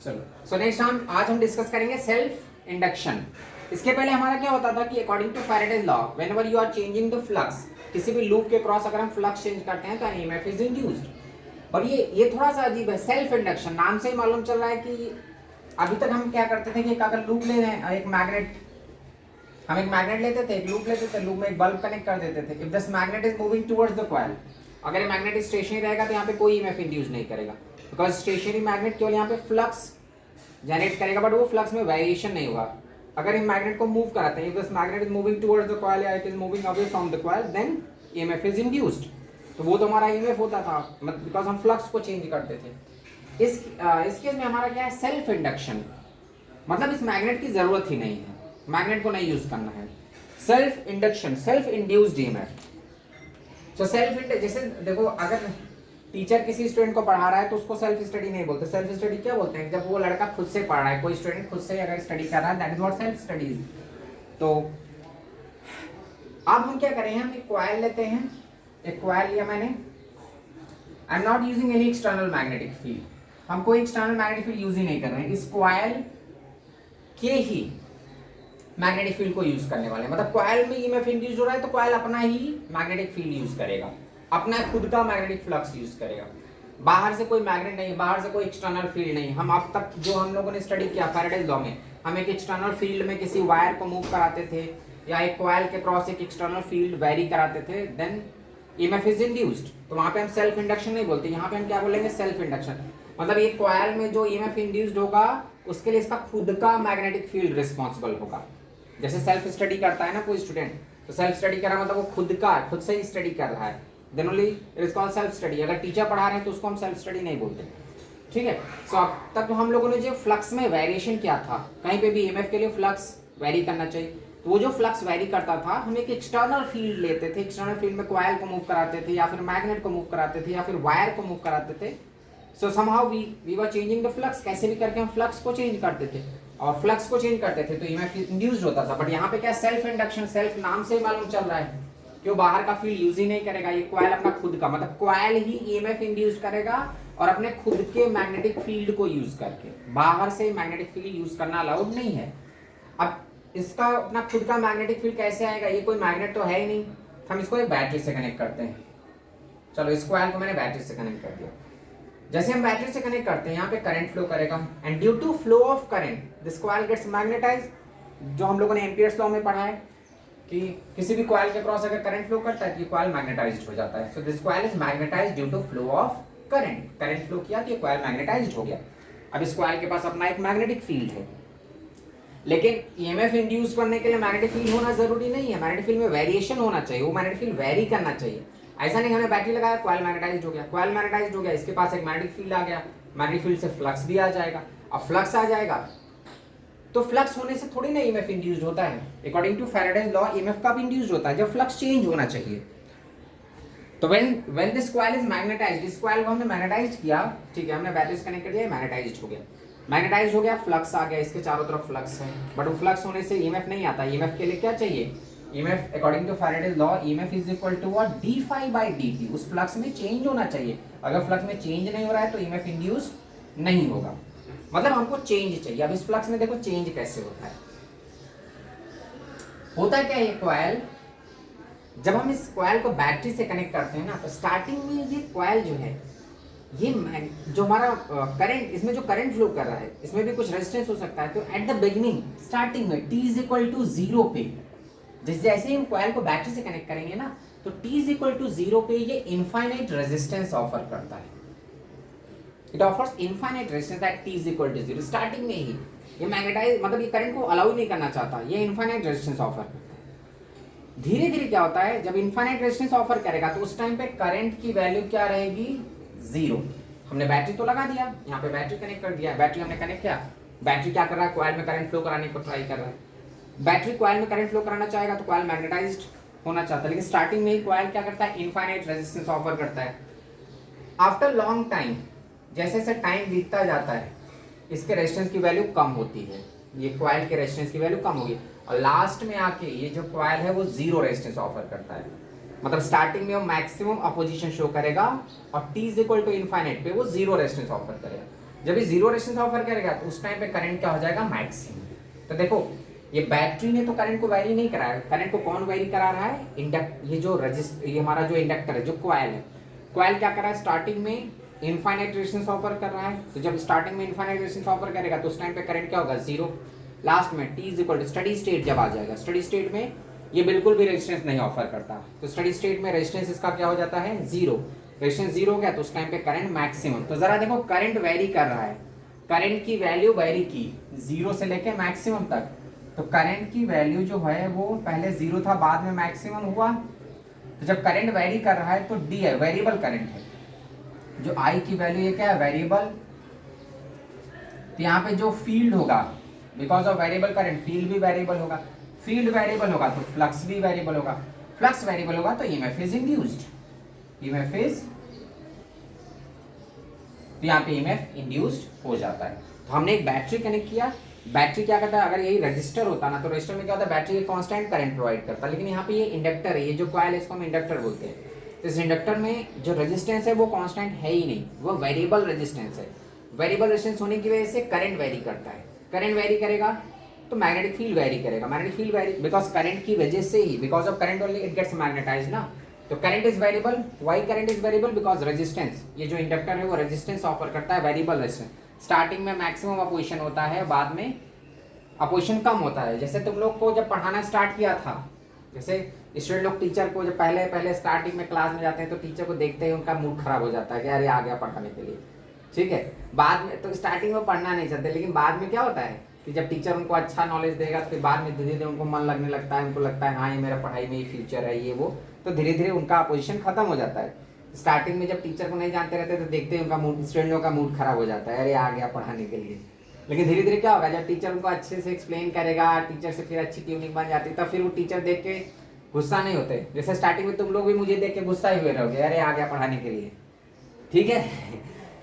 चलो so next आज हम डिस्कस करेंगे सेल्फ इंडक्शन। इसके पहले हमारा क्या होता था कि according to Faraday's law whenever you are changing the flux, किसी भी लूप के क्रॉस अगर हम फ्लक्स चेंज करते हैं तो एन ईएमएफ इज इंड्यूस्ड। और ये थोड़ा सा अजीब है, सेल्फ इंडक्शन नाम से ही मालूम चल रहा है कि अभी तक हम क्या करते थे कि अगर लूप ले रहे हैं, एक मैग्नेट, हम एक मैग्नेट लेते थे, एक लूप लेते थे, लूप में एक बल्ब कनेक्ट कर देते थे। If this magnet is moving towards the coil, अगर ये मैग्नेट स्टेशनरी रहेगा तो यहाँ पे कोई ईएमएफ इंड्यूस नहीं करेगा, बिकॉज स्टेशनरी मैग्नेट केवल यहाँ पे फ्लक्स जनरेट करेगा, बट वो फ्लक्स में वेरिएशन नहीं होगा। अगर हम मैग्नेट को मूव कराते हैं, if this magnet is moving towards the coil या it is moving away from the coil, then EMF is induced. तो वो तो हमारा ईएमएफ होता था, बिकॉज हम फ्लक्स को चेंज करते थे। इस केस में हमारा क्या है, सेल्फ इंडक्शन, मतलब इस मैग्नेट की जरूरत ही नहीं है, मैग्नेट को नहीं यूज करना है। Self induction, self induced EMF. तो जैसे देखो, अगर टीचर किसी स्टूडेंट को पढ़ा रहा है तो उसको सेल्फ स्टडी नहीं बोलते। सेल्फ स्टडी क्या बोलते हैं, जब वो लड़का खुद से पढ़ रहा है, कोई स्टूडेंट खुद से अगर स्टडी कर रहा है, that is what self study is. तो अब हम क्या करें, हम एक कॉइल लेते हैं, एक कॉइल लिया मैंने, I am not using any external magnetic field, हम कोई एक्सटर्नल मैग्नेटिक फील्ड यूज ही नहीं कर रहे हैं, इस कॉइल के ही मैग्नेटिक फील्ड को यूज करने वाले हैं। मतलब कॉइल में ईएमएफ इंड्यूस हो रहा है तो कॉइल अपना ही मैग्नेटिक फील्ड यूज करेगा, अपना खुद का मैग्नेटिक फ्लक्स यूज करेगा। बाहर से कोई मैग्नेट नहीं, बाहर से कोई एक्सटर्नल फील्ड नहीं। हम अब तक जो हम लोगों ने स्टडी किया फैराडेज लॉ में, हम एक एक्सटर्नल फील्ड में किसी वायर को मूव कराते थे या एक कॉइल के क्रॉस एक एक्सटर्नल फील्ड वेरी कराते थे, देन ईएमएफ इज इंड्यूस्ड। तो वहां पे हम सेल्फ इंडक्शन नहीं बोलते, यहाँ पे हम क्या बोलेंगे, सेल्फ इंडक्शन। मतलब एक कॉइल में जो ईएमएफ इंड्यूस्ड होगा उसके लिए इसका खुद का मैग्नेटिक फील्ड रिस्पॉन्सिबल होगा। जैसे सेल्फ स्टडी करता है ना कोई स्टूडेंट, तो सेल्फ स्टडी कर रहा है मतलब वो खुद से ही स्टडी कर रहा है, then only it is called self study. अगर टीचर पढ़ा रहे हैं तो उसको हम सेल्फ स्टडी नहीं बोलते, ठीक है। सो अब तक हम लोगों ने जो फ्लक्स में वेरिएशन किया था, कहीं पे भी ईएमएफ के लिए फ्लक्स वेरी करना चाहिए, तो वो जो फ्लक्स वेरी करता था, हम एक एक्सटर्नल फील्ड लेते थे, एक्सटर्नल फील्ड में कॉइल को मूव कराते थे या फिर मैग्नेट को मूव कराते थे या फिर वायर को मूव कराते थे। So somehow we were changing the flux, कैसे भी करके हम फ्लक्स को चेंज करते थे, और फ्लक्स को चेंज करते थे तो ईएमएफ इंड्यूस्ड होता था। बट यहाँ पे क्या, सेल्फ इंडक्शन, सेल्फ नाम से ही मालूम चल रहा है कि वो बाहर का फील्ड यूज ही नहीं करेगा, ये कॉइल अपना खुद का, मतलब कॉइल ही ईएमएफ इंड्यूस्ड करेगा और अपने खुद के मैग्नेटिक फील्ड को यूज करके। बाहर से मैग्नेटिक फील्ड यूज करना अलाउड नहीं है। अब इसका अपना खुद का मैग्नेटिक फील्ड कैसे आएगा, ये कोई मैग्नेट तो है ही नहीं, हम इसको एक बैटरी से कनेक्ट करते हैं। चलो इस कॉइल को मैंने बैटरी से कनेक्ट कर दिया। जैसे हम बैटरी से कनेक्ट करते हैं, यहाँ पे करंट फ्लो करेगा, and due to flow of current this coil gets magnetized. जो हम लोगों ने एम्पियर्स लॉ में पढ़ा है कि किसी भी कॉइल के क्रॉस अगर करंट फ्लो करता है तो ये कॉइल मैग्नेटाइज्ड हो जाता है। So this coil is magnetized due to flow of current. Current flow किया तो ये कॉइल मैग्नेटाइज्ड हो गया। अब इस कॉइल के पास अपना एक मैग्नेटिक फील्ड है, लेकिन ईएमएफ इंड्यूस करने के लिए मैग्नेटिक फील्ड होना जरूरी नहीं है, मैग्नेटिक फील्ड में वेरिएशन होना चाहिए, वो मैग्नेटिक फील्ड वेरी करना चाहिए। ऐसा नहीं हमने बैटरी लगाया कॉइल मैग्नेटाइज्ड हो गया, कॉइल मैग्नेटाइज्ड हो गया, इसके पास एक मैग्नेटिक फील्ड आ गया, मैग्नेटिक फील्ड से फ्लक्स भी आ जाएगा। अब फ्लक्स आ जाएगा तो फ्लक्स होने से थोड़ी ना ईएमएफ इंड्यूस्ड होता है, according to Faraday's law EMF का भी इंड्यूस्ड होता है जब फ्लक्स चेंज होना चाहिए। तो when this coil is magnetised, इस कॉइल को हमने मैग्नेटाइज्ड किया, ठीक है, हमने बैटरी से कनेक्ट कर दिया, मैग्नेटाइज्ड हो गया, मैग्नेटाइज्ड हो गया, फ्लक्स आ गया, इसके चारों तरफ फ्लक्स है, बट वो फ्लक्स होने से ईएमएफ नहीं आता। ईएमएफ के लिए क्या चाहिए, EMF according to Faraday's law EMF is equal to what, d phi by dt। उस फ्लक्स में चेंज होना चाहिए, अगर फ्लक्स में चेंज नहीं हो रहा है तो EMF इंड्यूस नहीं होगा, मतलब हमको चेंज चाहिए। अब इस फ्लक्स में देखो चेंज कैसे होता है, होता क्या है, ये कॉइल, जब हम इस कॉइल को बैटरी से कनेक्ट करते हैं ना, तो स्टार्टिंग में ये कॉइल जो है, ये जो हमारा करंट, इसमें जो करंट फ्लो कर रहा है, इसमें भी कुछ रेजिस्टेंस हो सकता है। तो एट द बिगिनिंग, स्टार्टिंग में t इज इक्वल टू 0 पे, जैसे ही हम कॉइल को बैटरी से कनेक्ट करेंगे ना, तो t इज इक्वल टू 0 पे ये इनफाइनाइट रेजिस्टेंस ऑफर करता है। It offers infinite resistance at t is equal to 0। Starting में ही ये मैग्नेटाइज, मतलब ये करंट को अलाउ नहीं करना चाहता, ये इनफाइनाइट रेजिस्टेंस ऑफर करता है। धीरे धीरे क्या होता है, जब इनफाइनाइट रेजिस्टेंस ऑफर करेगा तो उस टाइम पे करंट की वैल्यू क्या रहेगी, 0। हमने बैटरी तो लगा दिया, यहाँ पे बैटरी कनेक्ट कर दिया, बैटरी हमने कनेक्ट किया, बैटरी क्या कर रहा है, कॉइल में करंट फ्लो कराने को ट्राई कर रहा है। बैटरी कॉइल में करंट फ्लो कराना चाहेगा तो कॉइल मैग्नेटाइज्ड होना चाहता है, लेकिन स्टार्टिंग में ही कॉइल क्या करता है, इनफाइनाइट रेजिस्टेंस ऑफर करता है। आफ्टर लॉन्ग टाइम, जैसे जैसे टाइम बीतता जाता है, इसके रेजिस्टेंस की वैल्यू कम होती है, ये कॉइल के रेजिस्टेंस की वैल्यू कम होगी, और लास्ट में आके ये जो कॉइल है वो 0 रेजिस्टेंस ऑफर करता है। मतलब स्टार्टिंग में वो मैक्सिमम अपोजिशन शो करेगा और t is equal to infinite पे वो 0 रेजिस्टेंस ऑफर करेगा। जब ये जीरो रेजिस्टेंस ऑफर करेगा तो उस टाइम पे करंट क्या हो जाएगा, मैक्सिमम। तो देखो ये बैटरी ने तो करंट को वैरी नहीं करा है, करंट को कौन वैरी करा रहा है, ये हमारा जो इंडक्टर है, जो कॉइल है, कॉइल क्या कर रहा है, स्टार्टिंग में इनफाइनाइट रेजिस्टेंस ऑफर कर रहा है। तो जब स्टार्टिंग में इनफाइनाइट रेजिस्टेंस ऑफर करेगा तो उस टाइम पे करंट क्या होगा, जीरो। लास्ट में T is equal to steady state जब आ जाएगा, स्टडी स्टेट में ये बिल्कुल भी रेजिस्टेंस नहीं ऑफर करता, तो स्टडी स्टेट में रेजिस्टेंस इसका क्या हो जाता है, जीरो। रेजिस्टेंस जीरो हो गया तो उस टाइम पे करंट मैक्सिमम। तो जरा देखो करंट वेरी कर रहा है, करंट की वैल्यू वेरी की जीरो से लेके मैक्सिमम तक। तो करंट की वैल्यू जो है वो पहले जीरो था, बाद में मैक्सिमम हुआ। तो जब करंट वेरी कर रहा है तो डी है, वेरिएबल करंट है। जो आई की वैल्यू ये क्या है, वेरिएबल। तो यहाँ पे जो फील्ड होगा, because of variable current field भी वेरिएबल होगा, फील्ड वेरिएबल होगा तो फ्लक्स भी वेरिएबल होगा, फ्लक्स वेरिएबल होगा तो EMF is induced, EMF is, तो यहाँ पे ईएमएफ इंड्यूस्ड हो जाता है। तो हमने एक बैटरी कनेक्ट किया, बैटरी क्या करता है, अगर यही रजिस्टर होता ना तो रजिस्टर में क्या होता है, बैटरी एक कांस्टेंट करंट प्रोवाइड करता है, लेकिन यहाँ पे ये इंडक्टर है, ये जो कॉइल है इसको हम इंडक्टर बोलते हैं। तो इस इंडक्टर में जो रेजिस्टेंस है वो कांस्टेंट है ही नहीं, वो वेरिएबल रेजिस्टेंस है। वेरिएबल रेजिस्टेंस होने की वजह से करंट वेरी करता है, करंट वेरी करेगा तो मैग्नेटिक फील्ड वेरी करेगा, magnetic field vary because current की वजह से ही, because of current only it gets magnetized ना। तो current is variable, why current is variable, because resistance, ये जो इंडक्टर है वो रेजिस्टेंस ऑफर करता है, वेरिएबल रेजिस्टेंस। स्टार्टिंग में मैक्सिमम अपोजिशन होता है, बाद में अपोजिशन कम होता है। जैसे तुम लोग को जब पढ़ाना स्टार्ट किया था, जैसे स्टूडेंट लोग टीचर को जब पहले पहले स्टार्टिंग में क्लास में जाते हैं तो टीचर को देखते ही उनका मूड खराब हो जाता है कि अरे आ गया पढ़ाने के लिए, ठीक है। बाद में तो स्टार्टिंग में पढ़ना नहीं चाहते, लेकिन बाद में क्या होता है कि जब टीचर उनको अच्छा नॉलेज देगा तो फिर बाद में धीरे धीरे उनको मन लगने लगता है, उनको लगता है हाँ ये मेरा पढ़ाई में ही फ्यूचर है ये वो, तो धीरे धीरे उनका अपोजिशन खत्म हो जाता है। स्टार्टिंग में जब टीचर को नहीं जानते रहते तो देखते ही उनका मूड, स्टूडेंटों का मूड खराब हो जाता है, अरे आ गया पढ़ाने के लिए। लेकिन धीरे धीरे क्या होगा, जब टीचर उनको अच्छे से एक्सप्लेन करेगा, टीचर से फिर अच्छी ट्यूनिंग बन जाती है, तब फिर वो टीचर देख के गुस्सा नहीं होते। जैसे स्टार्टिंग में तुम लोग भी मुझे देख के गुस्सा ही हुए रहोगे, अरे आ गया पढ़ाने के लिए, ठीक है।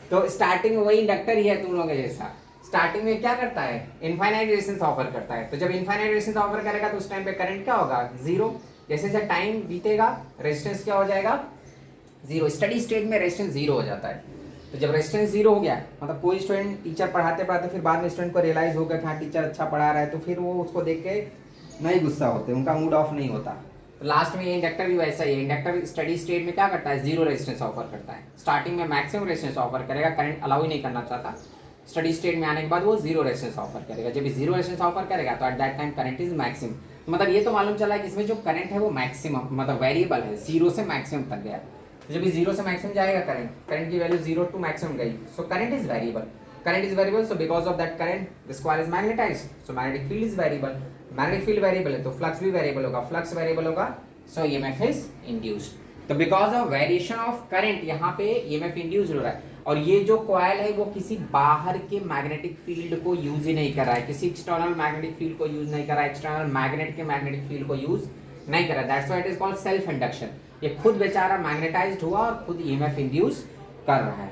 तो स्टार्टिंग में वही इंडक्टर ही है तुम लोगों के जैसा, स्टार्टिंग में क्या करता है, इनफाइनाइट रेजिस्टेंस ऑफर करता है। तो जब इनफाइनाइट रेजिस्टेंस ऑफर करेगा तो उस टाइम पे करंट क्या होगा, जीरो। जैसे जैसे टाइम बीतेगा रेजिस्टेंस क्या हो जाएगा, जीरो। स्टडी स्टेट में रेजिस्टेंस जीरो हो जाता है। तो जब रेजिस्टेंस जीरो हो गया, मतलब कोई स्टूडेंट टीचर पढ़ाते पढ़ाते फिर बाद में स्टूडेंट को रियलाइज होगा कि हाँ टीचर अच्छा पढ़ा रहा है, तो फिर वो उसको देख के नहीं गुस्सा होते, उनका मूड ऑफ नहीं होता। तो लास्ट में ये इंडक्टर भी वैसा ही है, इंडक्टर स्टडी स्टेट में क्या करता है, जीरो रेजिस्टेंस ऑफर करता है। स्टार्टिंग में मैक्सिमम रेजिस्टेंस ऑफर करेगा, करंट अलाउ ही नहीं करना चाहता, स्टडी स्टेट में आने के बाद वो जीरो रेजिस्टेंस ऑफर करेगा। जब जीरो रेजिस्टेंस ऑफर करेगा तो at that time current is maximum. मतलब ये तो मालूम चला है कि इसमें जो करंट है वो मैक्सिमम मतलब वेरिएबल है, जीरो से मैक्सिमम तक गया। जब ये जीरो से मैक्सिमम जाएगा करंट, करंट की वैल्यू जीरो टू मैक्सिमम गई, so current is variable, current is variable, so because of that current this coil is magnetised, so magnetic field is variable, magnetic field variable है तो flux भी variable होगा, flux variable होगा, सो EMF is induced. तो because of variation of current यहाँ पे EMF induced हो रहा है। और ये जो कॉइल है वो किसी बाहर के मैग्नेटिक फील्ड को यूज ही नहीं कर रहा है, किसी एक्सटर्नल मैग्नेटिक फील्ड को यूज नहीं कर रहा है, एक्सटर्नल मैग्नेट के मैग्नेटिक फील्ड को यूज नहीं कर रहा है। That's why it is called self induction. ये खुद बेचारा मैग्नेटाइज्ड हुआ और खुद ईएमएफ इंड्यूस कर रहा है।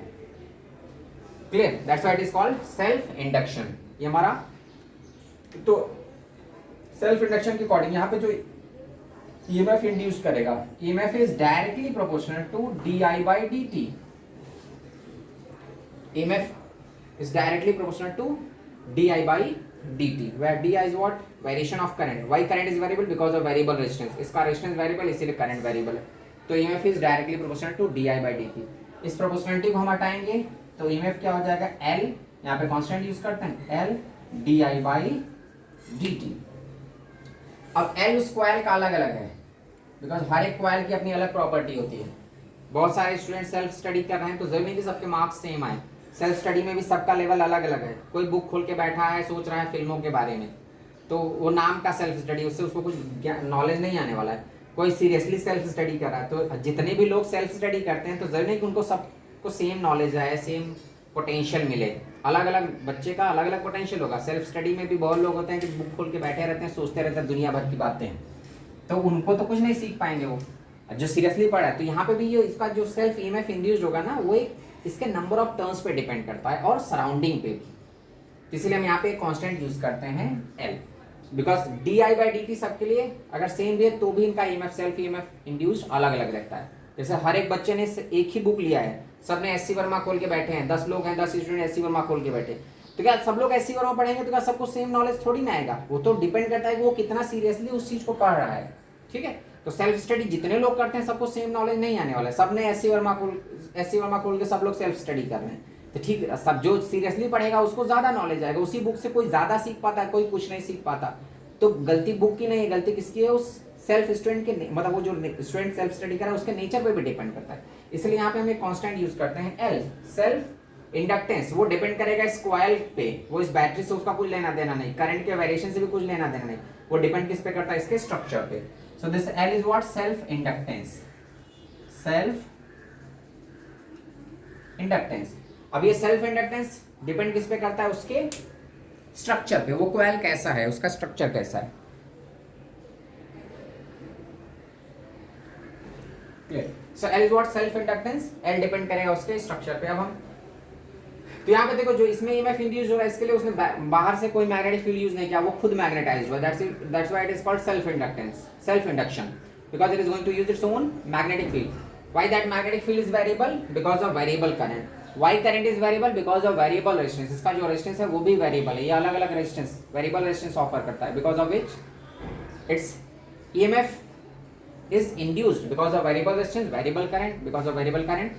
Clear? That's why it is called self induction. ये हमारा तो सेल्फ इंडक्शन के अकॉर्डिंग यहाँ पे जो ईएमएफ इंड्यूस करेगा, EMF is directly proportional to DI by DT. EMF is directly proportional to di by dt, where di is what, variation of current. Why current is variable? Because of variable resistance. इसका resistance variable इसीलिए current variable है। तो EMF is directly proportional to di by dt। इस proportionality को हम हटाएंगे तो EMF क्या हो जाएगा, L, यहाँ पे constant यूज करते हैं, L di by dt। अब L उस coil का अलग अलग है, because हर एक coil की अपनी अलग प्रॉपर्टी होती है। बहुत सारे स्टूडेंट सेल्फ स्टडी कर रहे हैं तो जरूरी नहीं कि सबके मार्क्स सेम आए, सेल्फ स्टडी में भी सबका लेवल अलग अलग है। कोई बुक खोल के बैठा है सोच रहा है फिल्मों के बारे में, तो वो नाम का सेल्फ स्टडी, उससे उसको कुछ नॉलेज नहीं आने वाला है। कोई सीरियसली सेल्फ स्टडी कर रहा है, तो जितने भी लोग सेल्फ स्टडी करते हैं तो जरूरी नहीं कि उनको सबको सेम नॉलेज है, सेम पोटेंशियल मिले। अलग अलग बच्चे का अलग अलग पोटेंशियल होगा। सेल्फ स्टडी में भी बहुत लोग होते हैं कि बुक खोल के बैठे रहते हैं, सोचते रहते हैं दुनिया भर की बातें, तो उनको तो कुछ नहीं सीख पाएंगे वो जो सीरियसली पढ़ा है। तो यहाँ पे भी ये इसका जो सेल्फ ईएमएफ इंड्यूस्ड होगा ना, वो एक इसके नंबर ऑफ टर्न्स पे डिपेंड करता है और सराउंडिंग पे भी। इसलिए हम यहाँ पे कांस्टेंट यूज करते हैं L, because DI by dt सबके लिए अगर सेम भी है तो भी इनका ईएमएफ सेल्फ ईएमएफ इंड्यूस्ड अलग अलग रहता है। जैसे हर एक बच्चे ने एक ही बुक लिया है, सबने एससी वर्मा खोल के बैठे हैं, 10 लोग हैं, 10 स्टूडेंट एससी वर्मा खोल के बैठे, तो क्या सब लोग एससी वर्मा पढ़ेंगे तो क्या सबको सेम नॉलेज थोड़ी ना आएगा? वो तो डिपेंड करता है कि वो कितना सीरियसली उस चीज को पढ़ रहा है। ठीक है, तो सेल्फ स्टडी जितने लोग करते हैं सबको सेम नॉलेज नहीं आने वाला है। सबने एससी वर्मा खोल के सब लोग सेल्फ स्टडी कर रहे हैं, तो ठीक है, सब जो सीरियसली पढ़ेगा उसको ज्यादा नॉलेज आएगा। उसी बुक से कोई ज्यादा सीख पाता है, कोई कुछ नहीं सीख पाता। तो गलती बुक की नहीं है, गलती किसकी है? उस सेल्फ स्टूडेंट के, मतलब वो जो स्टूडेंट सेल्फ स्टडी कर रहा है उसके नेचर पे भी डिपेंड करता है। इसलिए यहाँ पे हम एक कांस्टेंट यूज करते हैं एल, सेल्फ इंडक्टेंस। वो डिपेंड करेगा इस कॉइल पे, वो इस बैटरी से उसका कुछ लेना देना नहीं, करंट के वेरिएशन से भी कुछ लेना देना नहीं, वो डिपेंड किस पे करता है? इसके स्ट्रक्चर पे। So this L is what? Self inductance, self inductance. अब ये सेल्फ इंडक्टेंस डिपेंड किस पे करता है? उसके स्ट्रक्चर पे, वो कॉइल कैसा है, उसका स्ट्रक्चर कैसा है। So L is what? Self inductance. L depend करेगा उसके स्ट्रक्चर पे। अब हम तो यहाँ पे देखो, जो इसमें ईएमएफ इंड्यूस हो रहा है इसके लिए उसने बाहर से कोई मैग्नेटिक फील्ड यूज नहीं किया, वो खुद मैग्नेटाइज्ड हुआ। That's why it is called self inductance, self induction, because it is going to use its own magnetic field. Why that magnetic field is variable? Because of variable current. Why current is variable? Because of variable resistance. इसका जो resistance है वो भी variable है, ये अलग अलग resistance, variable resistance offer करता है, because of which it's EMF is induced because of variable resistance, variable current, because of variable current,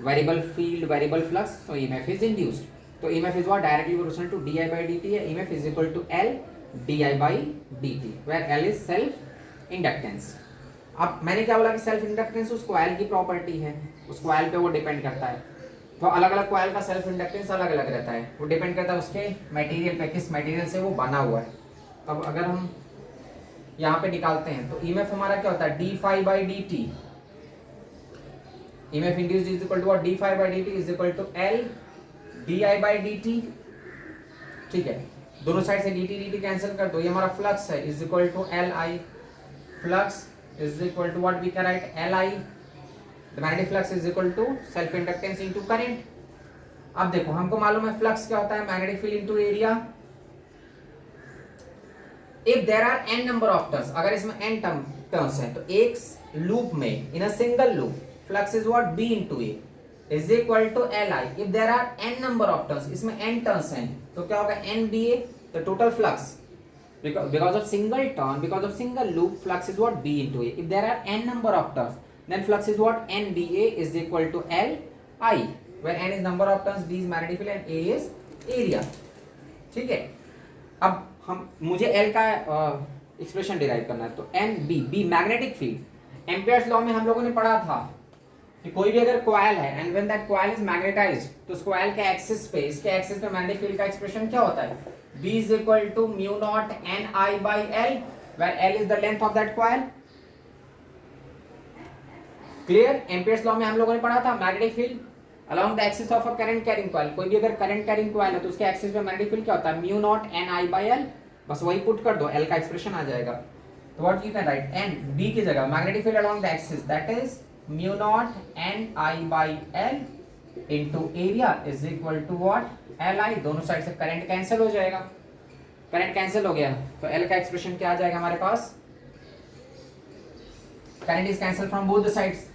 variable field, variable flux, so EMF is induced. तो EMF is what? Directly proportional to di by dt है, EMF is equal to L di by dt, where L is self inductance. अब मैंने क्या बोला कि self inductance उस coil की property है, उस कॉइल पे वो डिपेंड करता है। तो अलग अलग कॉइल का सेल्फ इंडक्टेंस अलग अलग रहता है, वो डिपेंड करता है उसके मटेरियल पे, किस मटेरियल से वो बना हुआ है। अब अगर हम यहाँ पे निकालते हैं तो ईएमएफ हमारा क्या होता है? D phi by D T, EMF induced is equal to what? D phi by D T is equal to L D I by D T. ठीक है, दोनों साइड से डी टी कैंसिल कर दो, ये हमारा फ्लक्स है, is equal to L I, flux is equal to what we can write? L I, the magnetic flux is equal to self inductance into current. अब देखो, हमको मालूम है फ्लक्स क्या होता है? Magnetic field into area. If there are n number of turns, अगर इसमें n टर्न्स हैं तो एक लूप में, in a single loop, flux is what? B into A is equal to Li. If there are n number of turns, इसमें n turns हैं तो क्या होगा? NBA, the total flux, because of single turn, because of single loop, flux is what? B into A. If there are n number of turns, then flux is what? NBA is equal to Li, where n is number of turns, B is magnetic field and A is area. ठीक है, अब मुझे L का expression derive करना है, तो N B, B magnetic field. Ampere's law में हम लोगों ने पढ़ा था कि कोई भी अगर कॉइल है and when that coil is magnetised, तो उस कॉइल के एक्सिस पे, इसके एक्सिस पे मैग्नेटिक फील्ड का एक्सप्रेशन क्या होता है? B is equal to mu naught N I by L, where L is the length of that coil. Clear? Ampere's law में हम लोगों ने पढ़ा था magnetic field along the axis of a current carrying coil, कोई भी अगर current carrying coil है तो उसके एक्सिस पे मैग्नेटिक फील्ड क्या होता है? Mu naught N I by L, बस वही पुट कर दो, एल का एक्सप्रेशन आ जाएगा। तो what you can write? N B की जगह magnetic field along the axis, that is mu naught N I by L into area is equal to what? L I. दोनों साइड से करंट कैंसिल हो जाएगा, current cancel हो गया तो L का एक्सप्रेशन क्या आ जाएगा हमारे पास? Current is cancel from both the sides,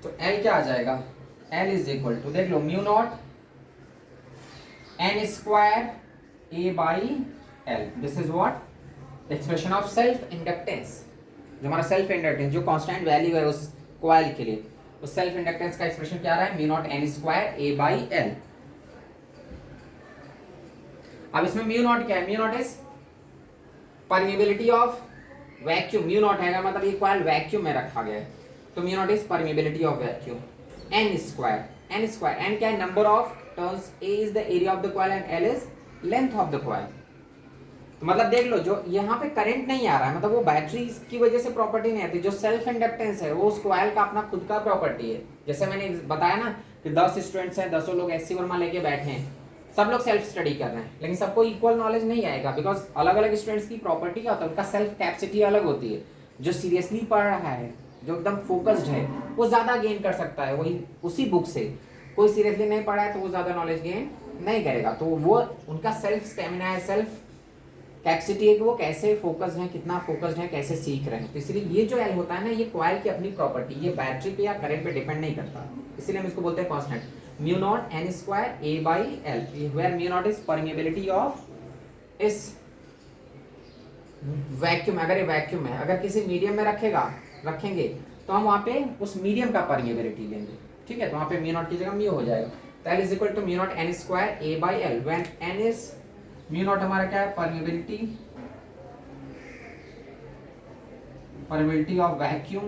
तो एल क्या आ जाएगा? L इज इक्वल टू, देख लो, mu naught N square A by L. This is what? Expression of self inductance. जो हमारा सेल्फ इंडक्टेंस, जो कांस्टेंट वैल्यू है उस कॉइल के लिए, उस सेल्फ इंडक्टेंस का एक्सप्रेशन क्या आ रहा है? Mu naught N square A by L. अब इसमें म्यू नॉट क्या है? Mu naught is permeability of vacuum. Mu naught है मतलब ये कॉइल वैक्यूम में रखा गया है, तो mu naught is permeability of vacuum. N square, N square, N क्या है? Number of turns, A is the area of the coil and L is length of the coil. तो मतलब देख लो, जो यहाँ पे करंट नहीं आ रहा है, मतलब वो बैटरी की वजह से प्रॉपर्टी नहीं आती, जो सेल्फ इंडक्टेंस है वो उस कॉइल का अपना खुद का प्रॉपर्टी है। जैसे मैंने बताया ना कि 10 स्टूडेंट्स हैं, 10 लोग एससी वर्मा लेके बैठे हैं, सब लोग सेल्फ स्टडी कर रहे हैं, लेकिन सबको इक्वल नॉलेज नहीं आएगा, बिकॉज अलग अलग स्टूडेंट्स की प्रॉपर्टी क्या होता है? उनका सेल्फ कैपेसिटी अलग होती है। जो सीरियसली पढ़ रहा है, जो एकदम फोकस्ड है, वो ज्यादा गेन कर सकता है वही उसी बुक से। कोई सीरियसली नहीं पढ़ा है तो वो ज्यादा नॉलेज गेन नहीं करेगा, तो वो उनका सेल्फ स्टेमिना है, सेल्फ कैपेसिटी है कि वो कैसे फोकस्ड है, कितना फोकस्ड है, कैसे सीख रहे हैं। तो इसलिए ये जो एल होता है ना, ये कॉइल की अपनी प्रॉपर्टी, ये बैटरी पे या करंट पे डिपेंड नहीं करता, इसलिए हम इसको बोलते हैं constant mu naught N square A by L, where mu naught is permeability of इस वैक्यूम। अगर ये वैक्यूम है, अगर किसी मीडियम में रखेंगे तो हम वहाँ पे उस मीडियम का परमिएबिलिटी लेंगे, ठीक है। तो वहाँ पे म्यू नॉट की जगह म्यू हो जाएगा। तो L is equal to mu naught N square A by L, when N is mu naught हमारा क्या है, परमिएबिलिटी ऑफ वैक्यूम,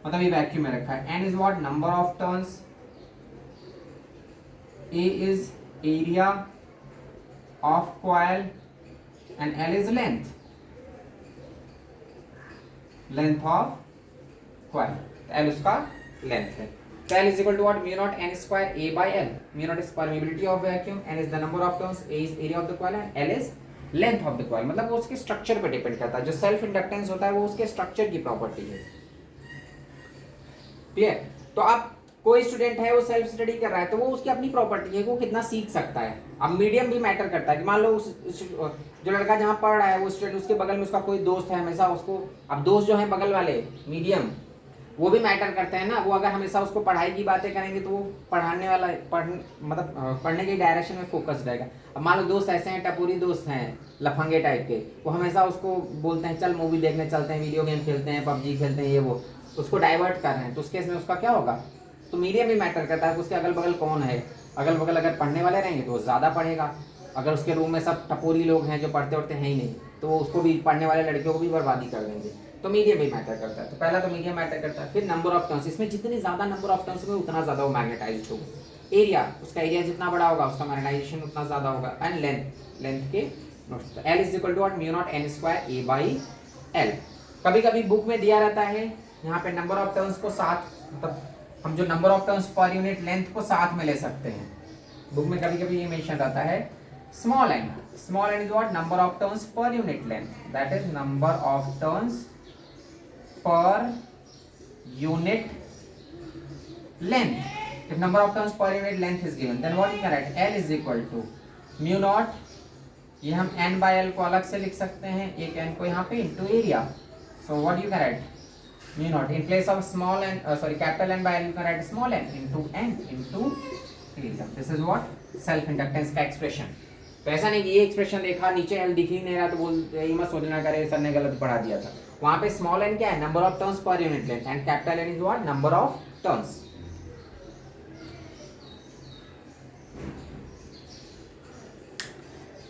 मतलब ये वैक्यूम में रखा है। N is what, number of turns, A is area of coil and L is length of coil. L उसका length है। So L is equal to what, mu naught n square A by L. Mu naught is permeability of vacuum, n is the number of turns, A is area of the coil and L is length of the coil। मतलब वो उसके structure पे depend करता है। जो self inductance होता है वो उसके स्ट्रक्चर की प्रॉपर्टी है, क्लियर। तो अब कोई स्टूडेंट है वो सेल्फ स्टडी कर रहा है, तो वो उसकी अपनी प्रॉपर्टी है, वो कितना सीख सकता है। अब मीडियम भी मैटर करता है कि मान लो जो लड़का जहाँ पढ़ रहा है वो स्टूडेंट, उसके बगल में उसका कोई दोस्त है, हमेशा उसको, अब दोस्त जो है बगल वाले मीडियम, वो भी मैटर करते हैं ना। वो अगर हमेशा उसको पढ़ाई की बातें करेंगे तो वो पढ़ाने वाला पढ़ने की डायरेक्शन में फोकस रहेगा। अब मान लो दोस्त ऐसे हैं, टपोरी दोस्त हैं, लफंगे टाइप के, वो हमेशा उसको बोलते हैं चल मूवी देखने चलते हैं, वीडियो गेम खेलते हैं, पबजी खेलते हैं, ये वो उसको डाइवर्ट कर रहे हैं, तो उस केस में उसका क्या होगा। तो मीडियम भी मैटर करता है, उसके अगल बगल कौन है। अगल बगल अगर पढ़ने वाले रहेंगे तो वो ज़्यादा पढ़ेगा। अगर उसके रूम में सब टपोरी लोग हैं जो पढ़ते उढ़ते हैं ही नहीं, तो वो उसको भी, पढ़ने वाले लड़कियों को भी बर्बादी कर देंगे। तो मीडियम भी मैटर करता है। तो पहला तो मीडियम मैटर करता है। फिर नंबर ऑफ टर्न्स, इसमें जितनी ज्यादा नंबर ऑफ टर्न्स होंगे उतना ज्यादा वो मैग्नेटाइज्ड होगा। एरिया, उसका एरिया जितना बड़ा होगा उसका मैग्नेटाइजेशन उतना ज्यादा होगा। एंड लेंथ के notes, L is equal to what, mu naught N square A by L. कभी कभी बुक में दिया रहता है यहाँ पे नंबर ऑफ टर्न्स को साथ, मतलब हम जो number of turns per unit length को साथ में ले सकते हैं। बुक में कभी कभी ये मेंशन रहता है small N is what, number of turns per unit length, that is number of turns per unit length. If number of turns per unit length is given, then what you can write, L is equal to mu naught, ये हम n by L को अलग से लिख सकते हैं, एक n को यहाँ पे into area. So what you can write, mu naught in place of small n, capital N by L you can write small n into area. This is what self inductance का expression। तो ऐसा नहीं कि ये expression देखा नीचे L दिख ही नहीं रहा तो बोल ये मत सोचना करे सर ने गलत पढ़ा दिया था। वहां पे स्मॉल n क्या है, number of turns per unit length, and capital N is what, number of turns.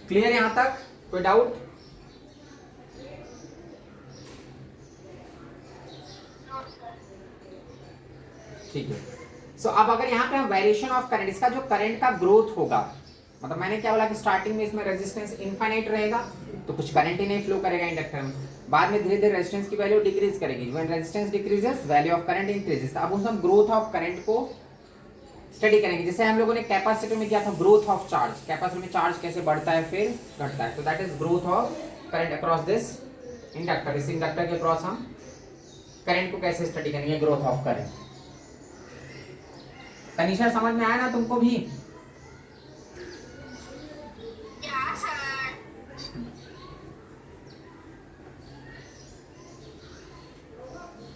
Clear यहां तक, कोई डाउट? ठीक है। सो अब अगर यहाँ पे हम वेरिएशन ऑफ करंट, इसका जो करंट का ग्रोथ होगा, मतलब मैंने क्या बोला कि स्टार्टिंग में इसमें रेजिस्टेंस इनफाइनाइट रहेगा तो कुछ करंट ही नहीं फ्लो करेगा इंडक्टर में। बाद में धीरे धीरे रेजिस्टेंस की वैल्यू डिक्रीज करेगी, when resistance decreases value of current increases. अब हम ग्रोथ ऑफ करंट को स्टडी करेंगे, जैसे हम लोगों ने कैपेसिटर में किया था ग्रोथ ऑफ चार्ज, कैपेसिटर में चार्ज कैसे बढ़ता है फिर घटता है। तो that is growth of current across this inductor. इस इंडक्टर के अक्रॉस हम करंट को कैसे स्टडी करेंगे, ग्रोथ ऑफ करंट। तनिषा समझ में आया ना तुमको भी?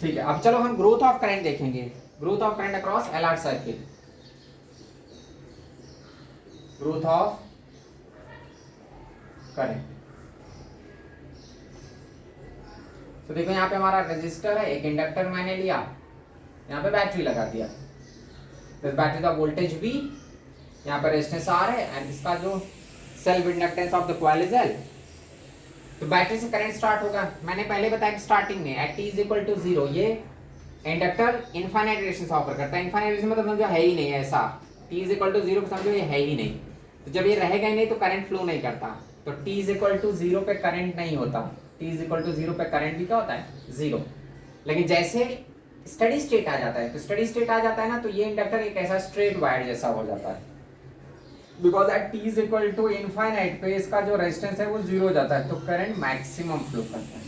ठीक है। अब चलो हम ग्रोथ ऑफ करंट देखेंगे, growth of current across L R circuit. Growth of current, तो देखो यहाँ पे हमारा रेजिस्टर है, एक इंडक्टर मैंने लिया, यहाँ पे बैटरी लगा दिया, तो बैटरी का वोल्टेज V, यहाँ पर रेजिस्टेंस R है, एंड इसका जो self inductance of the coil is L। तो बैटरी से करंट स्टार्ट होगा, मैंने पहले बताया कि स्टार्टिंग में at t is equal to 0 ये इंडक्टर इनफाइनाइट रेजिस्टेंस ऑफर करता है। इनफाइनाइट रेजिस्टेंस मतलब समझो है ही नहीं, ऐसा t इज इक्वल टू 0 पे समझो ये है ही नहीं। तो जब ये रहेगा ही नहीं तो करंट फ्लो नहीं करता, तो t इज इक्वल टू 0 पे करंट नहीं होता। t इज इक्वल टू 0 पे करंट भी क्या होता है, 0। लेकिन जैसे स्टडी स्टेट आ जाता है, तो स्टडी स्टेट आ जाता है ना, तो ये इंडक्टर एक ऐसा स्ट्रेट वायर जैसा हो जाता है, because at t is equal to infinite पे इसका जो रेजिस्टेंस है वो 0 हो जाता है, तो करंट मैक्सिमम फ्लो करता है।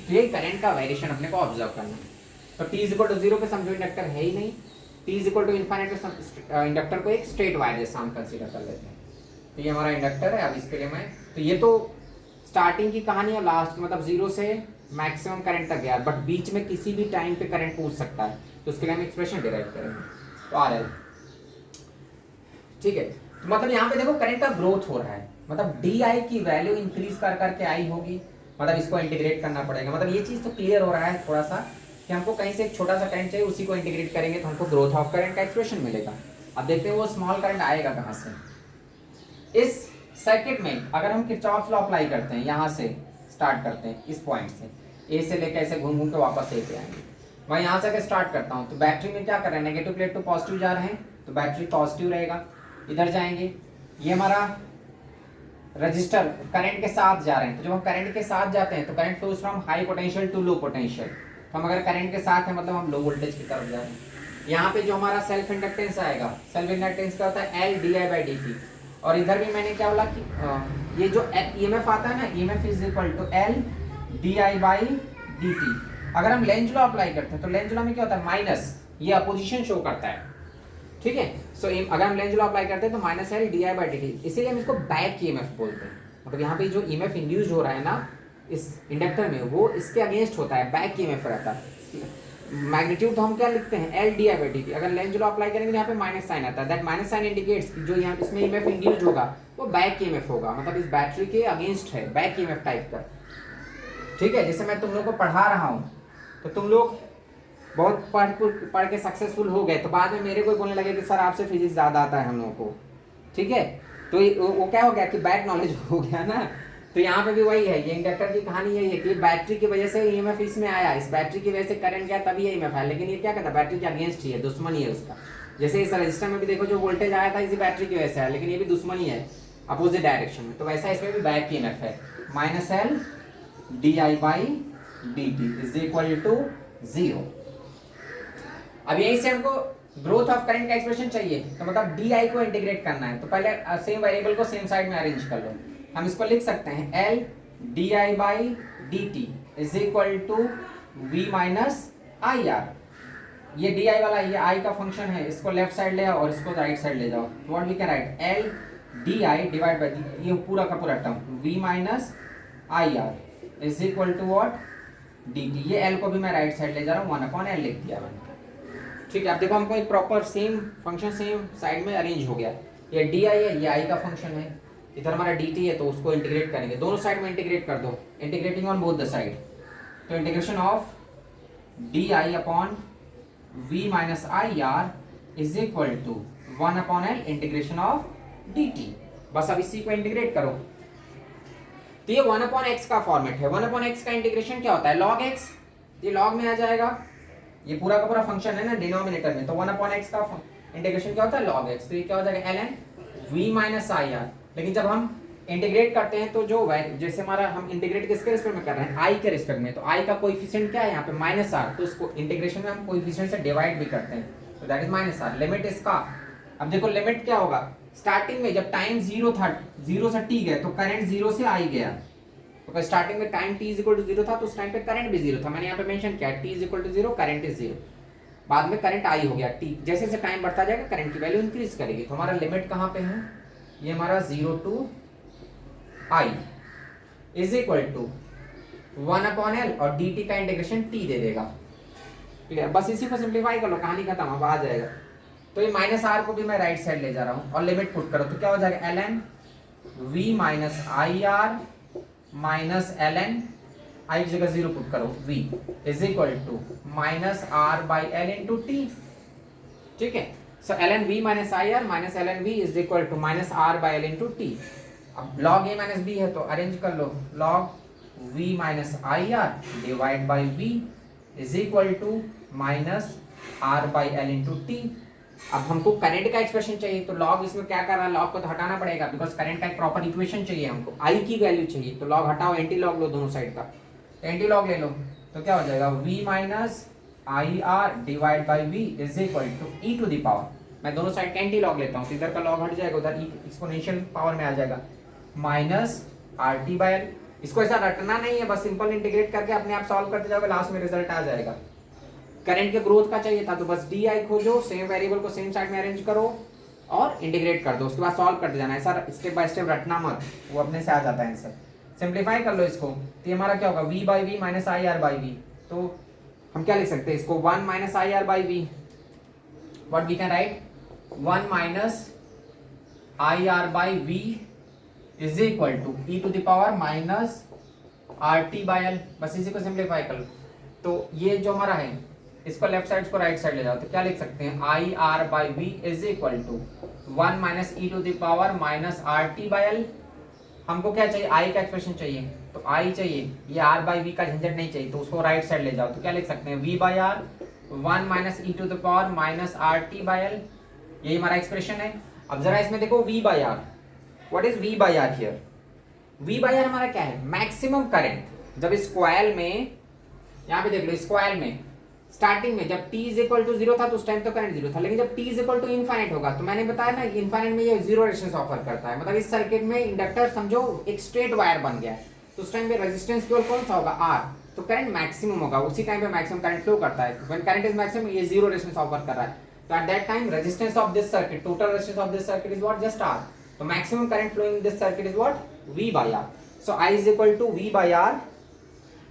तो ये करंट का वेरिएशन अपने को ऑब्जर्व करना है। तो t इज इक्वल टू 0 पे समझो इंडक्टर है ही नहीं, t is equal to infinite पे इंडक्टर को एक स्ट्रेट वायर जैसा हम कंसीडर कर लेते हैं। तो ये हमारा इंडक्टर है। अब इसके लिए मैं, तो ये तो स्टार्टिंग की कहानी और लास्ट मतलब जीरो से मैक्सिमम करंट तक गया, बट बीच में किसी भी टाइम पे करंट पूछ सकता है, तो उसके लिए हम एक्सप्रेशन डिराइव करेंगे, तो आर एल। ठीक है, तो मतलब यहाँ पे देखो करंट का ग्रोथ हो रहा है, मतलब डी आई की वैल्यू इंक्रीज कर करके आई होगी, मतलब इसको इंटीग्रेट करना पड़ेगा, मतलब ये चीज तो क्लियर हो रहा है थोड़ा सा कि हमको कहीं से एक छोटा सा करंट चाहिए, उसी को इंटीग्रेट करेंगे तो हमको ग्रोथ ऑफ करंट का एक्सप्रेशन मिलेगा। अब देखते हैं वो स्मॉल करंट आएगा कहाँ से। इस सर्किट में अगर हम किरचॉफ लॉ अप्लाई करते हैं, यहाँ से स्टार्ट करते हैं इस पॉइंट से, ए से लेकर ऐसे घूम घूम के वापस ए पे आएंगे, मैं यहाँ से अगर स्टार्ट करता हूँ तो बैटरी में क्या कर रहे हैं, नेगेटिव प्लेट टू पॉजिटिव जा रहे हैं, तो बैटरी पॉजिटिव रहेगा, इधर जाएंगे, ये हमारा रजिस्टर करंट के साथ जा रहे हैं, तो जब हम करंट के साथ जाते हैं तो current flows from high potential to low potential, तो हम अगर करंट के साथ है मतलब हम लो वोल्टेज की तरफ जा रहे हैं। यहाँ पे जो हमारा सेल्फ इंडक्टेंस आएगा, सेल्फ इंडक्टेंस क्या होता है, L D I by D T, और इधर भी मैंने क्या बोला कि ये जो ईएमएफ आता है ना, EMF is equal to L D I by D T. अगर हम लेंज लॉ अप्लाई करते हैं तो लेंज लॉ में क्या होता है, माइनस, ये अपोजिशन शो करता है, ठीक है। सो अगर हम लेंज लॉ अप्लाई करते हैं तो minus L D I by D T, इसीलिए हम इसको बैक ईएमएफ बोलते हैं, मतलब यहाँ पे जो ईएमएफ इंड्यूस हो रहा है ना इस इंडक्टर में, वो इसके अगेंस्ट होता है, बैक ईएमएफ रहता है। मैग्नीट्यूड तो हम क्या लिखते हैं, L D I by D T, अगर लेंज लॉ अप्लाई करेंगे तो यहाँ पे माइनस साइन आता है, दैट माइनस साइन इंडिकेट्स जो यहाँ इसमें ईएमएफ इंड्यूस होगा वो बैक ईएमएफ होगा, मतलब इस बैटरी के अगेंस्ट है, बैक ईएमएफ टाइप का, ठीक है। जैसे मैं तुम लोग को पढ़ा रहा हूँ तो तुम लोग बहुत पढ़ के सक्सेसफुल हो गए, तो बाद में मेरे को बोलने लगे कि सर आपसे फिजिक्स ज़्यादा आता है हम लोगों को, ठीक है, तो वो क्या हो गया कि बैक नॉलेज हो गया ना। तो यहाँ पे भी वही है, ये इंडक्टर की कहानी यही है कि बैटरी की वजह से ईएमएफ इसमें आया, इस बैटरी की वजह से करंट गया तभी ईएमएफ आया, लेकिन ये क्या कहता है, बैटरी के अगेंस्ट ही है, दुश्मन ही है उसका। जैसे इस रजिस्टर में भी देखो जो वोल्टेज आया था इसी बैटरी की वजह से है, लेकिन ये भी दुश्मन ही है अपोजिट डायरेक्शन में, तो वैसा इसमें भी बैक ईएमएफ है, minus L D I by D T is equal to 0। अब यहीं से हमको ग्रोथ ऑफ करंट का एक्सप्रेशन चाहिए, तो मतलब डी आई को इंटीग्रेट करना है, तो पहले सेम वेरिएबल को सेम साइड में अरेंज कर लो। हम इसको लिख सकते हैं L D I by D T is equal to V minus I R. ये डी आई वाला ये आई का फंक्शन है, इसको लेफ्ट साइड ले आओ और इसको राइट साइड ले जाओ, तो what we can write, L D I divide by D, ये पूरा का पूरा term V minus I R is equal to what, D T. ये एल को भी मैं राइट साइड ले जा रहा हूँ, 1/L लिख दिया मैंने, ठीक है। अब देखो हमको एक proper same function same side में अरेंज हो गया, ये डी आई है, ये आई का फंक्शन है, इधर हमारा डी टी है, तो उसको इंटीग्रेट करेंगे, दोनों साइड में इंटीग्रेट कर दो, integrating on both the side, तो integration of D I upon V minus I R is equal to 1/L integration of D T. बस अब इसी को इंटीग्रेट करो, तो ये 1/x का फॉर्मेट है। 1/x का इंटीग्रेशन क्या होता है, log x, ये log में आ जाएगा, ये पूरा का पूरा फंक्शन है ना डिनोमिनेटर में, तो 1/x का इंटीग्रेशन क्या होता है, log x, तो ये क्या हो जाएगा ln v minus I are. लेकिन जब हम इंटीग्रेट करते हैं तो जो जैसे हमारा हम इंटीग्रेट किसके रिस्पेक्ट में कर रहे हैं, आई के रिस्पेक्ट में, तो आई का कोएफिशिएंट क्या है यहाँ पे माइनस आर, तो उसको इंटीग्रेशन में हम कोएफिशिएंट से डिवाइड भी करते हैं, तो that is minus R. Limit इसका, अब देखो लिमिट क्या होगा, स्टार्टिंग में जब टाइम 0 था, 0 से t गए तो करंट 0 से आई गया, तो स्टार्टिंग में time t is equal to 0 था तो उस टाइम पे करंट भी 0 था, मैंने यहाँ पे मेंशन किया t is equal to 0, current is 0, बाद में करंट आई हो गया, t जैसे जैसे टाइम बढ़ता जाएगा करंट की वैल्यू इंक्रीज करेगी, तो हमारा लिमिट कहाँ पे है, ये हमारा 0 to i is equal to 1/L और dt का इंटीग्रेशन t दे देगा, क्लियर। बस इसी को सिंप्लीफाई कर लो, कहानी खत्म, अब आ जाएगा। तो ये माइनस आर को भी मैं राइट साइड ले जा रहा हूँ और लिमिट पुट करो, तो क्या हो जाएगा ln v minus I R minus ln I की जगह 0 पुट करो v is equal to minus R by L into T, ठीक है। So ln v minus I R minus ln v is equal to minus R by L into T. अब log a minus b है तो arrange कर लो, log v minus I R divide by v is equal to minus R by L into T. अब हमको current का expression चाहिए, तो log इसमें क्या कर रहा है, log को तो हटाना पड़ेगा, बिकॉज करंट का एक प्रॉपर इक्वेशन चाहिए हमको, i की वैल्यू चाहिए, तो log हटाओ, एंटी लॉग लो दोनों साइड का, एंटी लॉग ले लो, तो क्या हो जाएगा v minus I R divide by v is equal to e to the power, मैं दोनों साइड का एंटी लॉग लेता हूँ, तो इधर का लॉग हट जाएगा, उधर एक्सपोनेंशियल पावर में आ जाएगा, minus R T by L. इसको ऐसा रटना नहीं है, बस सिंपल इंटीग्रेट करके अपने आप सॉल्व करते जाओगे, लास्ट में रिजल्ट आ जाएगा। करंट के ग्रोथ का चाहिए था तो बस डी आई खोजो, सेम वेरिएबल को सेम साइड में अरेंज करो और इंटीग्रेट कर दो, उसके बाद सॉल्व करते जाना, ऐसा स्टेप बाय स्टेप रटना मत, वो अपने से आ जाता है आंसर। सिंप्लीफाई कर लो इसको, तो ये हमारा क्या होगा, v by V minus I R by V. तो हम क्या लिख सकते हैं इसको, 1 minus I R by V, what we can write, 1 minus I R by V is equal to E to the power minus R T by L. बस इसी को सिंप्लीफाई कर लो। तो ये जो हमारा है इसको लेफ्ट साइड को राइट साइड ले जाओ, तो क्या लिख सकते हैं, I R by V is equal to 1 minus E to the power minus R T by L. हमको क्या चाहिए, आई का एक्सप्रेशन चाहिए, तो आई चाहिए, ये आर बाई वी का झंझट नहीं चाहिए, तो उसको राइट साइड ले जाओ, तो क्या लिख सकते हैं, V by R 1 minus E to the power minus R T by L. यही हमारा एक्सप्रेशन है। अब जरा इसमें देखो V by R, what is V by R here, V by R हमारा क्या है, मैक्सिमम करंट। जब इस कॉइल में, यहाँ पे देख लो, इस कॉइल में स्टार्टिंग में जब t इज इक्वल टू 0 था तो उस टाइम तो करंट 0 था, लेकिन जब t is equal to infinite होगा, तो मैंने बताया ना इनफाइनाइट में ये जीरो रेजिस्टेंस ऑफर करता है, मतलब इस सर्किट में इंडक्टर समझो एक स्ट्रेट वायर बन गया है, तो उस टाइम पे रेजिस्टेंस केवल कौन सा होगा, R, तो करंट मैक्सिमम होगा, उसी टाइम पे मैक्सिमम करंट फ्लो करता है। व्हेन करंट इज मैक्सिमम, ये जीरो रेजिस्टेंस ऑफर कर रहा है, तो at that time resistance of this circuit, total resistance of this circuit is what, just R। तो maximum current flowing in this circuit is what, V by R। So I is equal to V by R,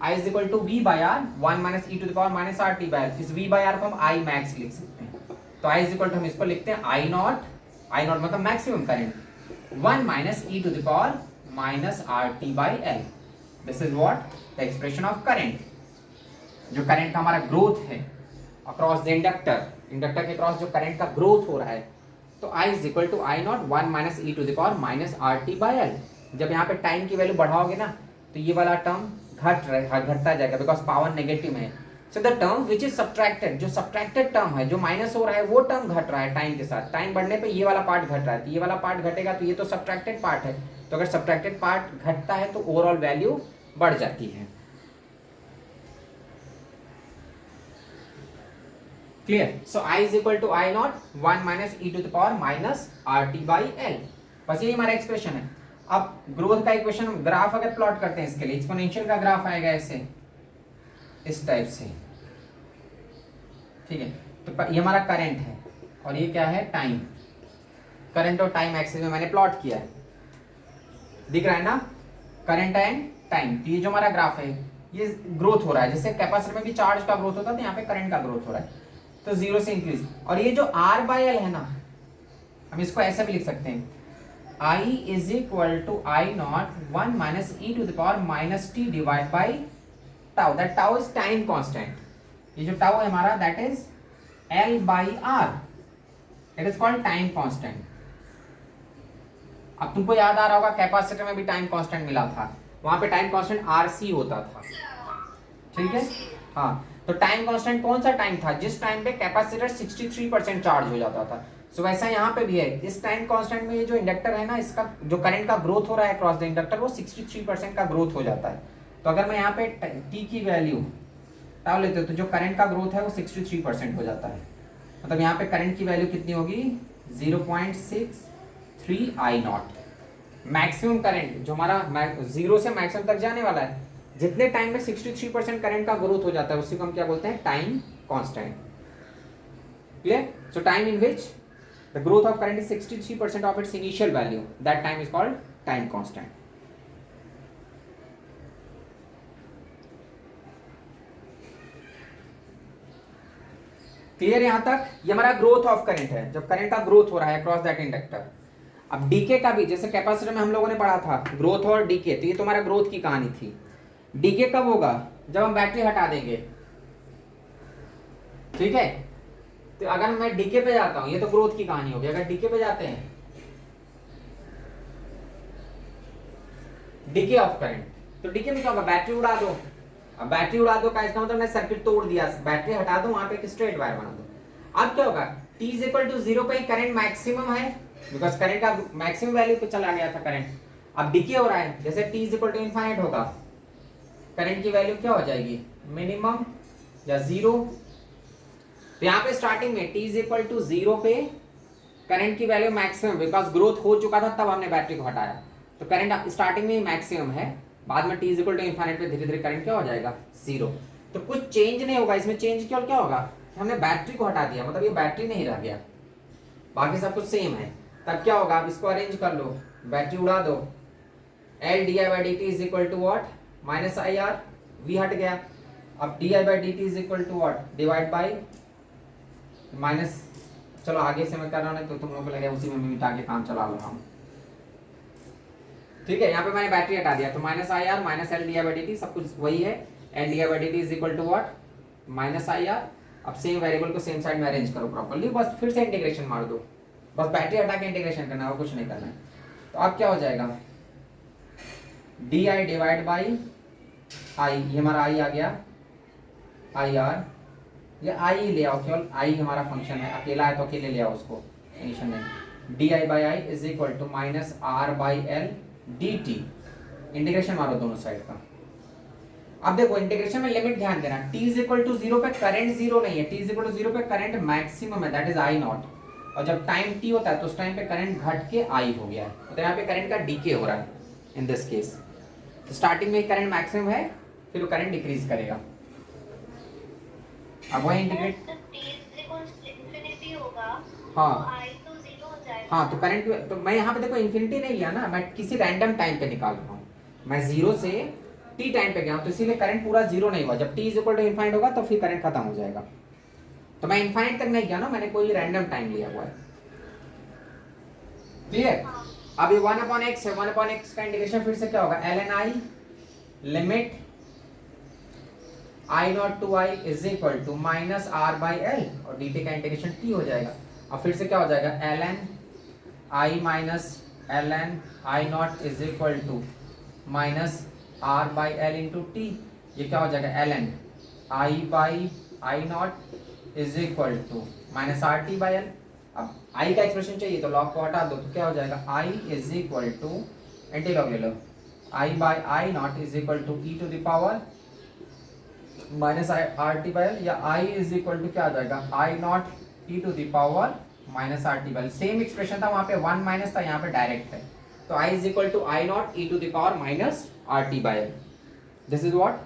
I is equal to V by R 1 minus e to the power minus RT by L। इस V by R को हम I max लिख सकते हैं, तो I is equal to हम इसको लिखते हैं I नॉट, I नॉट मतलब maximum current, 1 minus e to the power minus RT by L। This is what the expression of current। जो करंट का हमारा ग्रोथ है अक्रॉस द इंडक्टर, इंडक्टर के क्रॉस जो करंट का ग्रोथ हो रहा है, तो I is equal to I not 1 minus e to the power minus RT by L। जब यहाँ पे टाइम की वैल्यू बढ़ाओगे ना, तो ये वाला टर्म घटता जाएगा, बिकॉज पावर नेगेटिव है। So the term which is subtracted, जो सब्ट्रैक्टेड टर्म है, जो माइनस हो रहा है, वो टर्म घट रहा है टाइम के साथ। टाइम बढ़ने पे ये वाला पार्ट घट रहा है, तो ये वाला पार्ट घटेगा, तो ये तो सब्ट्रैक्टेड पार्ट है, तो अगर सब्ट्रैक्टेड पार्ट घटता है तो ओवरऑल वैल्यू बढ़ जाती है। Clear. So I is equal to I naught 1 minus E to the power minus R T by L. बस यही हमारा एक्सप्रेशन है। अब ग्रोथ का इक्वेशन, ग्राफ अगर प्लॉट करते हैं इसके लिए, एक्सपोनेंशियल का ग्राफ आएगा ऐसे, इस टाइप से, ठीक है। तो ये हमारा करंट है और ये क्या है, टाइम। करंट और टाइम एक्सिस में मैंने प्लॉट किया है, दिख रहा है ना, करंट एंड टाइम। तो ये जो हमारा ग्राफ है ये ग्रोथ हो रहा है, जैसे कैपेसिटर में भी चार्ज का ग्रोथ होता है, तो यहाँ पे करंट का ग्रोथ हो रहा है, तो 0 से इंक्रीज। और ये जो R बाई एल है ना, हम इसको ऐसे भी लिख सकते हैं, I is equal to I naught 1 minus e to the power minus t divided by tau। That tau is time constant। ये जो tau है हमारा, that is L by R। It is called time constant। अब तुमको याद आ रहा होगा capacitor में भी टाइम कांस्टेंट मिला था, वहां पे टाइम कांस्टेंट RC होता था, ठीक है। हाँ, तो टाइम कांस्टेंट कौन सा टाइम था, जिस टाइम पे कैपेसिटर 63% चार्ज हो जाता था। सो वैसा यहाँ पे भी है, इस टाइम कांस्टेंट में ये जो इंडक्टर है ना, इसका जो करंट का ग्रोथ हो रहा है क्रॉस द इंडक्टर, वो 63% का ग्रोथ हो जाता है। तो अगर मैं यहाँ पे टी की वैल्यू टाउ लेते हो, तो जो करंट का ग्रोथ है वो 63% हो जाता है। मतलब यहाँ पे करंट की वैल्यू कितनी होगी, 0.63 आई नॉट। मैक्सिमम करंट जो हमारा 0 से मैक्सिमम तक जाने वाला है, जितने टाइम में 63% करंट का ग्रोथ हो जाता है, उसी को हम क्या बोलते हैं, time constant. Clear. So time in which the growth of current is 63% of its initial value, that time is called time constant। Clear यहां तक। ये हमारा ग्रोथ ऑफ करंट है, जब करंट का ग्रोथ हो रहा है अक्रॉस दैट इंडक्टर। अब डीके का भी, जैसे कैपेसिटर में हम लोगों ने पढ़ा था ग्रोथ और डीके, तो ये तो हमारा ग्रोथ की कहानी थी। डीके कब होगा, जब हम बैटरी हटा देंगे, ठीक है। तो अगर मैं डीके पे जाता हूं, ये तो ग्रोथ की कहानी होगी। अगर डीके पे जाते हैं, डीके ऑफ करंट, तो डीके में क्या होगा, बैटरी उड़ा दो। अब बैटरी उड़ा दो का इसका मतलब मैं सर्किट तोड़ दिया, बैटरी हटा दो, वहां पे एक स्ट्रेट वायर बना दो। अब क्या होगा, t इज इक्वल टू 0 पे करंट मैक्सिमम है, बिकॉज करंट का मैक्सिमम वैल्यू पे चला गया था करंट। अब डीके हो रहा है, जैसे t is equal to infinite होगा, करंट की वैल्यू क्या हो जाएगी, मिनिमम या 0। तो यहाँ पे स्टार्टिंग में t इज इक्वल टू 0 पे करंट की वैल्यू मैक्सिमम, बिकॉज ग्रोथ हो चुका था तब हमने बैटरी को हटाया, तो करंट स्टार्टिंग में मैक्सिमम है, बाद में t is equal to infinite पे धीरे धीरे करंट क्या हो जाएगा, 0। तो कुछ चेंज नहीं होगा इसमें, चेंज क्या होगा, हमने बैटरी को हटा दिया, मतलब ये बैटरी नहीं रह गया, बाकी सब कुछ सेम है। तब क्या होगा, आप इसको अरेंज कर लो, बैटरी उड़ा दो, L D I by D T is equal to what, minus I R, V हट गया। अब D I by D T is equal to what, divide by minus, चलो आगे से मैं कर रहा हूँ तो तुम लोग को लगेगा उसी में मिटा के काम चला रहा हूँ, ठीक है। यहाँ पे मैंने बैटरी हटा दिया, तो minus I R minus L D I by D T, सब कुछ वही है। L D I by D T is equal to what, minus I R. अब सेम वेरिएबल को सेम साइड में अरेंज करो प्रॉपर्ली, बस फिर से इंटीग्रेशन मार दो, बस बैटरी हटा के इंटीग्रेशन करना है और कुछ नहीं करना है। तो अब क्या हो जाएगा, D I divide by I, ये हमारा आई आ गया, आई आर, ये आई ले आओ, केवल आई हमारा फंक्शन है, अकेला है तो अकेले ले आओ उसको, टेंशन नहीं। D I by I is equal to minus R by L D T, integration मारो दोनों साइड का। अब देखो इंटीग्रेशन में लिमिट ध्यान देना, t इज इक्वल टू 0 पे करंट 0 नहीं है, t इज इक्वल टू 0 पे करंट मैक्सिमम है, दैट इज आई नॉट। और जब टाइम t होता है तो उस टाइम पे करंट घट के i हो गया है, तो यहाँ पे करंट का डीके हो रहा है इन दिस केस। तो स्टार्टिंग में करंट मैक्सिमम है, फिर वो करंट डिक्रीज करेगा। अब वही इंटीग्रेट, हाँ हाँ, तो करंट, तो मैं यहाँ पे देखो इन्फिनिटी नहीं लिया ना, मैं किसी रैंडम टाइम पे निकाल रहा हूँ, मैं 0 से t टाइम पे गया हूँ, तो इसीलिए करंट पूरा 0 नहीं हुआ। जब t is equal to infinite होगा तो फिर करंट खत्म हो जाएगा। तो मैं इनफाइनाइट तक नहीं गया ना, मैंने कोई रैंडम टाइम लिया हुआ है, क्लियर। अब ये 1/x है, 1/x का इंटीग्रेशन फिर से क्या होगा, ln i limit i naught to i is equal to minus R by L, और dt का इंटीग्रेशन t हो जाएगा। अब फिर से क्या हो जाएगा, ln i minus ln i naught is equal to minus r by L into T, ये क्या हो जाएगा, ln i by I naught is equal to minus R T by L. अब i का एक्सप्रेशन चाहिए तो लॉग को हटा दो, तो क्या हो जाएगा, i is equal to, anti log ले लो, i by I naught is equal to E to the power minus R T by L, या i इज इक्वल टू क्या आ जाएगा, I naught E to the power minus R T by L. Same expression था, वहां पे 1 minus था, यहाँ पे डायरेक्ट है, तो i is equal to I naught E to the power minus R T by L. This is what,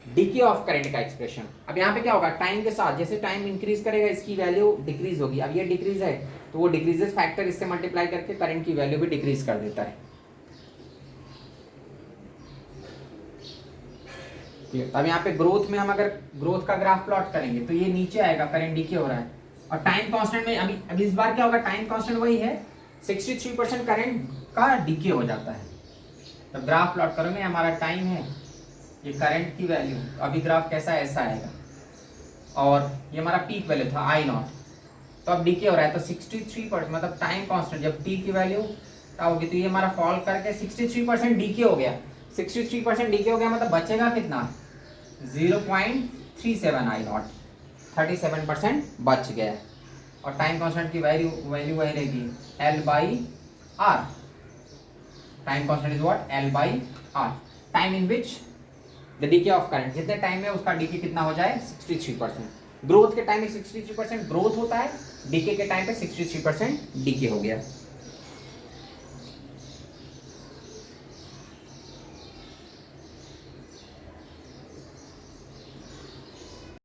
decay of current का expression. अब यहाँ पे क्या होगा, टाइम के साथ जैसे टाइम इंक्रीज करेगा इसकी वैल्यू डिक्रीज होगी। अब ये डिक्रीज है तो वो डिक्रीजेस फैक्टर इससे मल्टीप्लाई करके करंट की वैल्यू भी डिक्रीज कर देता है। अब यहाँ पे ग्रोथ में हम अगर ग्रोथ का ग्राफ प्लॉट करेंगे तो ये नीचे आएगा, करंट डीके हो रहा है, और टाइम कांस्टेंट में अभी इस बार क्या होगा, टाइम कांस्टेंट वही है, 63% करंट का डीके हो जाता है। तो ग्राफ प्लॉट करोगे, हमारा टाइम है, ये करंट की वैल्यू, अभी ग्राफ कैसा है, ऐसा आएगा, और ये हमारा पीक वैल्यू था आई नॉट, तो अब डीके हो रहा है, तो 63% मतलब टाइम कांस्टेंट जब टी की वैल्यू क्या होगी, तो ये हमारा फॉल करके 63% डीके हो गया। 63% डीके हो गया मतलब बचेगा कितना, 0.37 आई नॉट, 37% बच गया। और टाइम कांस्टेंट की वैल्यू वही रहेगी, L by R. Time constant is what, L by R, time in which the decay of current, जितने टाइम में उसका डीके कितना हो जाए, 63%। ग्रोथ के टाइम में 63% ग्रोथ होता है, डीके के टाइम पे 63% डीके हो गया।